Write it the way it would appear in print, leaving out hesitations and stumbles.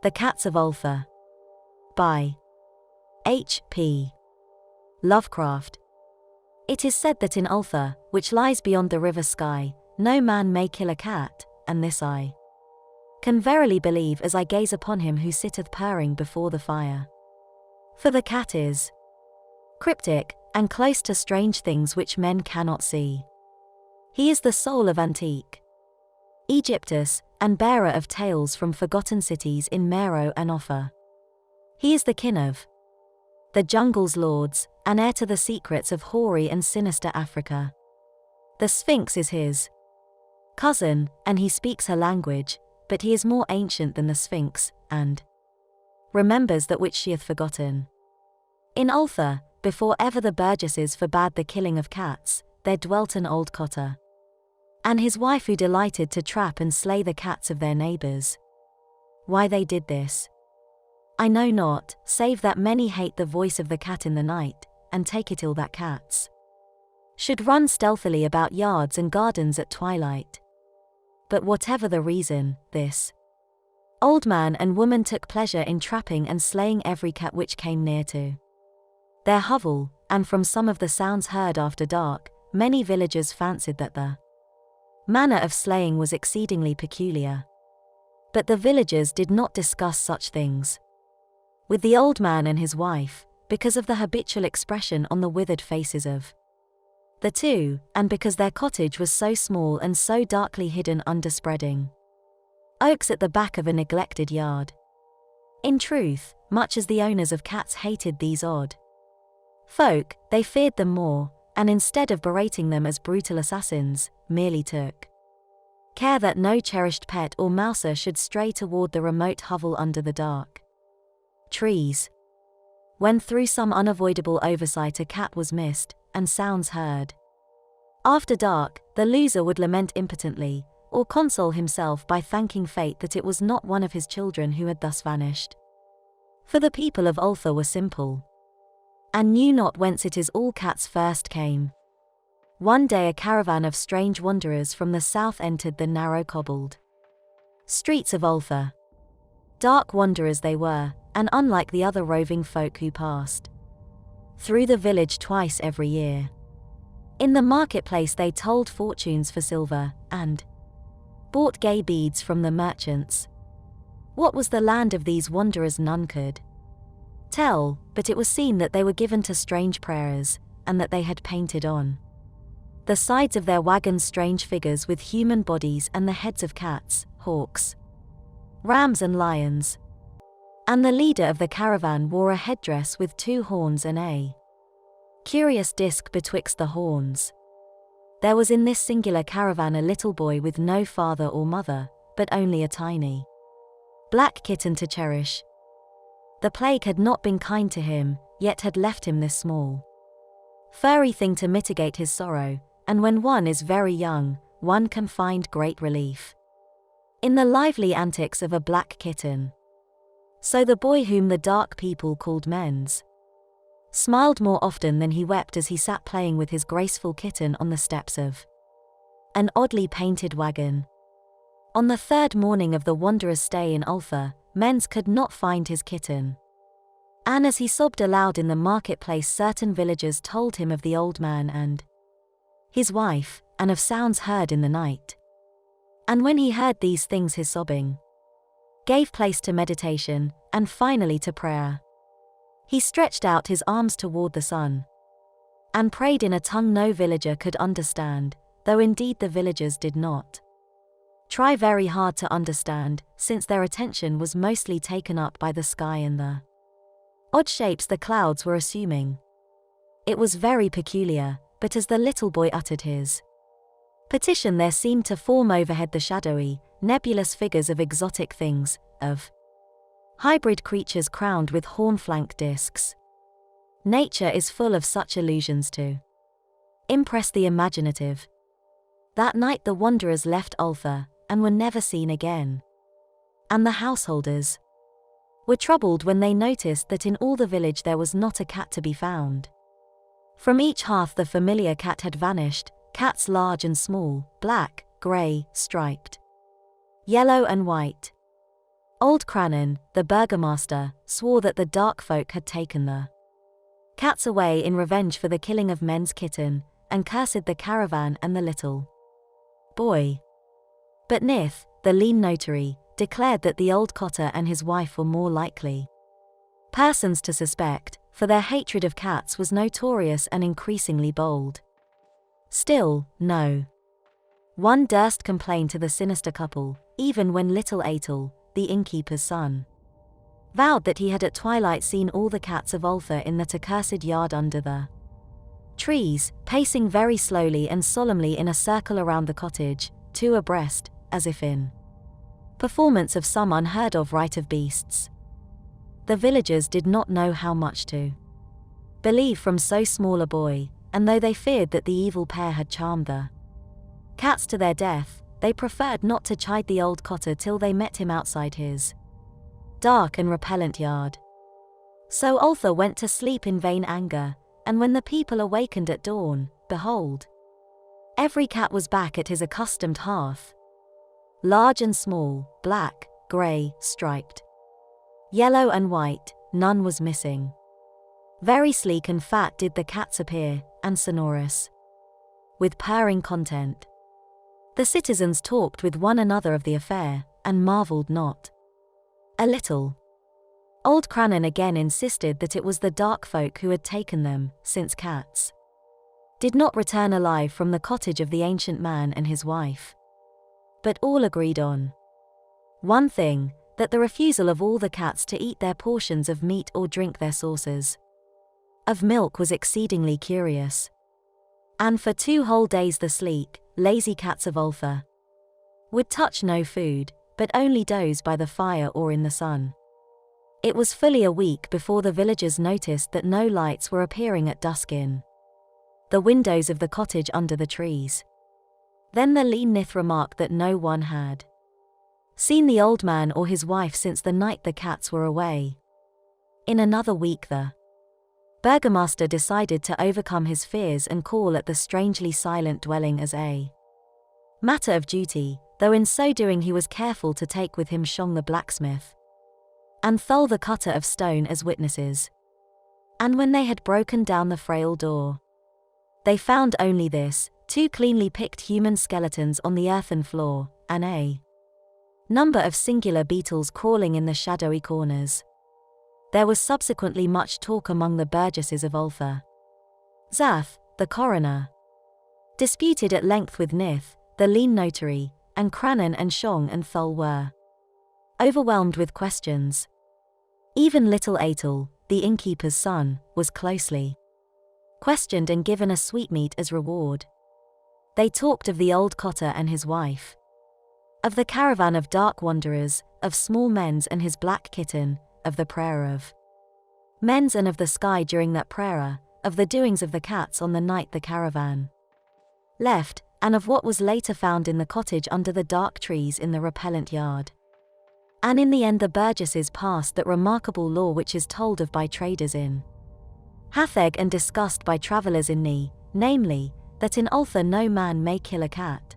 The Cats of Ulthar by H.P. Lovecraft. It is said that in Ulthar, which lies beyond the river Sky, no man may kill a cat, and this I can verily believe as I gaze upon him who sitteth purring before the fire. For the cat is cryptic, and close to strange things which men cannot see. He is the soul of antique Egyptus, and bearer of tales from forgotten cities in Meroe and Offa. He is the kin of the jungle's lords, and heir to the secrets of hoary and sinister Africa. The Sphinx is his cousin, and he speaks her language, but he is more ancient than the Sphinx, and remembers that which she hath forgotten. In Ulthar, before ever the burgesses forbade the killing of cats, there dwelt an old cotter, and his wife who delighted to trap and slay the cats of their neighbours. Why they did this I know not, save that many hate the voice of the cat in the night, and take it ill that cats should run stealthily about yards and gardens at twilight. But whatever the reason, this old man and woman took pleasure in trapping and slaying every cat which came near to their hovel, and from some of the sounds heard after dark, many villagers fancied that the manner of slaying was exceedingly peculiar. But the villagers did not discuss such things with the old man and his wife, because of the habitual expression on the withered faces of the two, and because their cottage was so small and so darkly hidden under spreading oaks at the back of a neglected yard. In truth, much as the owners of cats hated these odd folk, they feared them more, and instead of berating them as brutal assassins, merely took care that no cherished pet or mouser should stray toward the remote hovel under the dark trees. When through some unavoidable oversight a cat was missed, and sounds heard after dark, the loser would lament impotently, or console himself by thanking fate that it was not one of his children who had thus vanished. For the people of Ulthar were simple, and knew not whence it is all cats first came. One day a caravan of strange wanderers from the south entered the narrow cobbled streets of Ulthar. Dark wanderers they were, and unlike the other roving folk who passed through the village twice every year. In the marketplace they told fortunes for silver, and bought gay beads from the merchants. What was the land of these wanderers none could tell, but it was seen that they were given to strange prayers, and that they had painted on the sides of their wagons strange figures with human bodies and the heads of cats, hawks, rams and lions. And the leader of the caravan wore a headdress with 2 horns and a curious disc betwixt the horns. There was in this singular caravan a little boy with no father or mother, but only a tiny black kitten to cherish. The plague had not been kind to him, yet had left him this small furry thing to mitigate his sorrow, and when one is very young, one can find great relief in the lively antics of a black kitten. So the boy whom the dark people called Men's smiled more often than he wept as he sat playing with his graceful kitten on the steps of an oddly painted wagon. On the 3rd morning of the wanderer's stay in Ulthar, Men's could not find his kitten. And as he sobbed aloud in the marketplace, certain villagers told him of the old man and his wife, and of sounds heard in the night. And when he heard these things his sobbing gave place to meditation, and finally to prayer. He stretched out his arms toward the sun, and prayed in a tongue no villager could understand, though indeed the villagers did not try very hard to understand, since their attention was mostly taken up by the sky and the odd shapes the clouds were assuming. It was very peculiar, but as the little boy uttered his petition there seemed to form overhead the shadowy, nebulous figures of exotic things, of hybrid creatures crowned with horn-flanked discs. Nature is full of such illusions to impress the imaginative. That night the wanderers left Ulthar, and were never seen again. And the householders were troubled when they noticed that in all the village there was not a cat to be found. From each hearth the familiar cat had vanished, cats large and small, black, grey, striped, yellow and white. Old Crannan, the burgomaster, swore that the dark folk had taken the cats away in revenge for the killing of men's kitten, and cursed the caravan and the little boy. But Nith, the lean notary, declared that the old cotter and his wife were more likely persons to suspect, for their hatred of cats was notorious and increasingly bold. Still, no one durst complain to the sinister couple, even when little Atel, the innkeeper's son, vowed that he had at twilight seen all the cats of Ulster in that accursed yard under the trees, pacing very slowly and solemnly in a circle around the cottage, two abreast, as if in performance of some unheard of rite of beasts. The villagers did not know how much to believe from so small a boy, and though they feared that the evil pair had charmed the cats to their death, they preferred not to chide the old cotter till they met him outside his dark and repellent yard. So Ulster went to sleep in vain anger, and when the people awakened at dawn, behold, every cat was back at his accustomed hearth. Large and small, black, grey, striped, yellow and white, none was missing. Very sleek and fat did the cats appear, and sonorous with purring content. The citizens talked with one another of the affair, and marvelled not a little. Old Crannan again insisted that it was the dark folk who had taken them, since cats did not return alive from the cottage of the ancient man and his wife. But all agreed on one thing, that the refusal of all the cats to eat their portions of meat or drink their saucers of milk was exceedingly curious. And for 2 whole days the sleek, lazy cats of Ulster would touch no food, but only doze by the fire or in the sun. It was fully a week before the villagers noticed that no lights were appearing at dusk in the windows of the cottage under the trees. Then the lean Nith remarked that no one had seen the old man or his wife since the night the cats were away. In another week the burgomaster decided to overcome his fears and call at the strangely silent dwelling as a matter of duty, though in so doing he was careful to take with him Shong the blacksmith and Thul the cutter of stone as witnesses. And when they had broken down the frail door, they found only this: 2 cleanly picked human skeletons on the earthen floor, and a number of singular beetles crawling in the shadowy corners. There was subsequently much talk among the burgesses of Ulster. Zath, the coroner, disputed at length with Nith, the lean notary, and Crannan and Shong and Thul were overwhelmed with questions. Even little Atel, the innkeeper's son, was closely questioned and given a sweetmeat as reward. They talked of the old cotter and his wife, of the caravan of dark wanderers, of small men's and his black kitten, of the prayer of men's and of the sky during that prayer, of the doings of the cats on the night the caravan left, and of what was later found in the cottage under the dark trees in the repellent yard. And in the end the burgesses passed that remarkable law which is told of by traders in Hatheg and discussed by travellers in Ni, namely, that in Ulster no man may kill a cat.